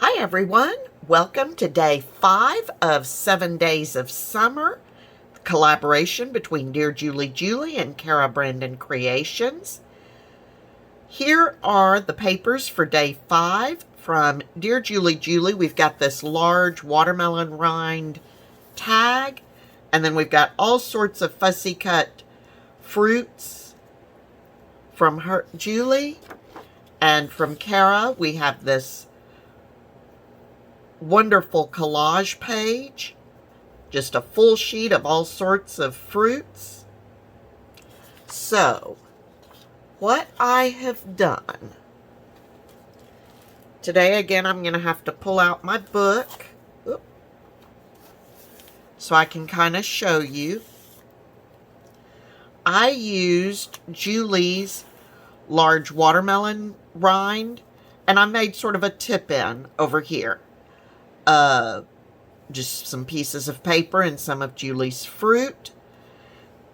Hi everyone, welcome to day 5 of 7 days of summer, collaboration between Dear Julie Julie and Kara Brandon Creations. Here are the papers for day 5 from Dear Julie Julie. We've got this large watermelon rind tag, and then we've got all sorts of fussy cut fruits from her Julie, and from Kara we have this wonderful collage page, just a full sheet of all sorts of fruits. So, what I have done today, again, I'm going to have to pull out my book so I can kind of show you. I used Julie's large watermelon rind, and I made sort of a tip-in over here. Just some pieces of paper and some of Julie's fruit.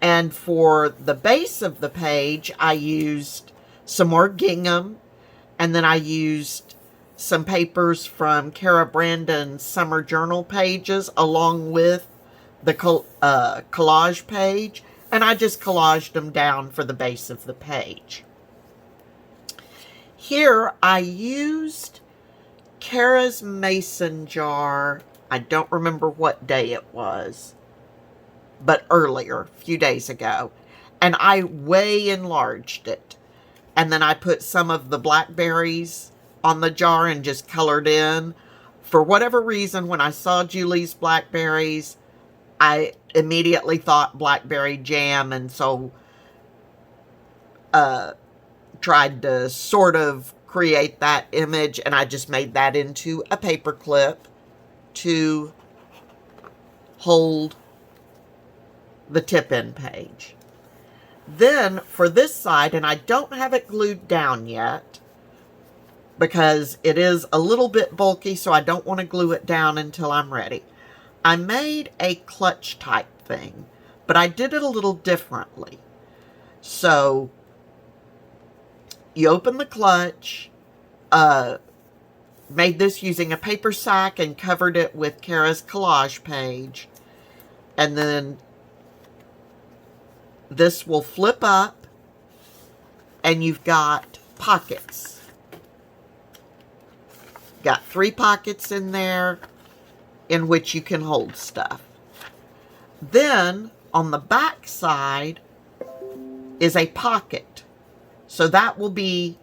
And for the base of the page, I used some more gingham, and then I used some papers from Kara Brandon's summer journal pages along with the collage page, and I just collaged them down for the base of the page. Here I used Kara's mason jar. I don't remember what day it was, but earlier, a few days ago. And I way enlarged it. And then I put some of the blackberries on the jar and just colored in. For whatever reason, when I saw Julie's blackberries, I immediately thought blackberry jam, and so tried to sort of create that image, and I just made that into a paper clip to hold the tip-in page. Then for this side, and I don't have it glued down yet because it is a little bit bulky, so I don't want to glue it down until I'm ready. I made a clutch type thing, but I did it a little differently. So you open the clutch, made this using a paper sack and covered it with Kara's collage page. And then this will flip up and you've got pockets. Got 3 pockets in there in which you can hold stuff. Then on the back side is a pocket. So that will be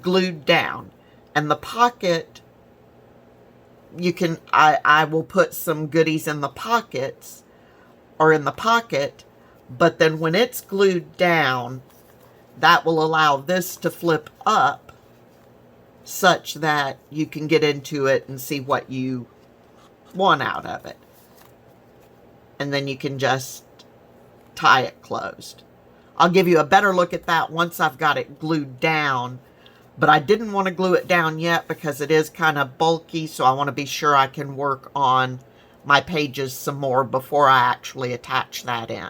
glued down. And the pocket, you can, I will put some goodies in the pockets, or in the pocket, but then when it's glued down, that will allow this to flip up such that you can get into it and see what you want out of it. And then you can just tie it closed. I'll give you a better look at that once I've got it glued down. But I didn't want to glue it down yet because it is kind of bulky, so I want to be sure I can work on my pages some more before I actually attach that in.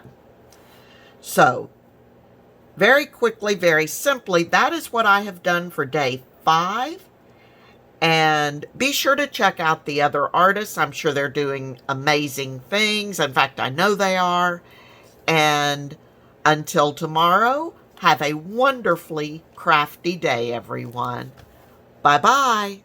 So, very quickly, very simply, that is what I have done for day 5. And be sure to check out the other artists. I'm sure they're doing amazing things. In fact, I know they are. And until tomorrow, have a wonderfully crafty day, everyone. Bye-bye.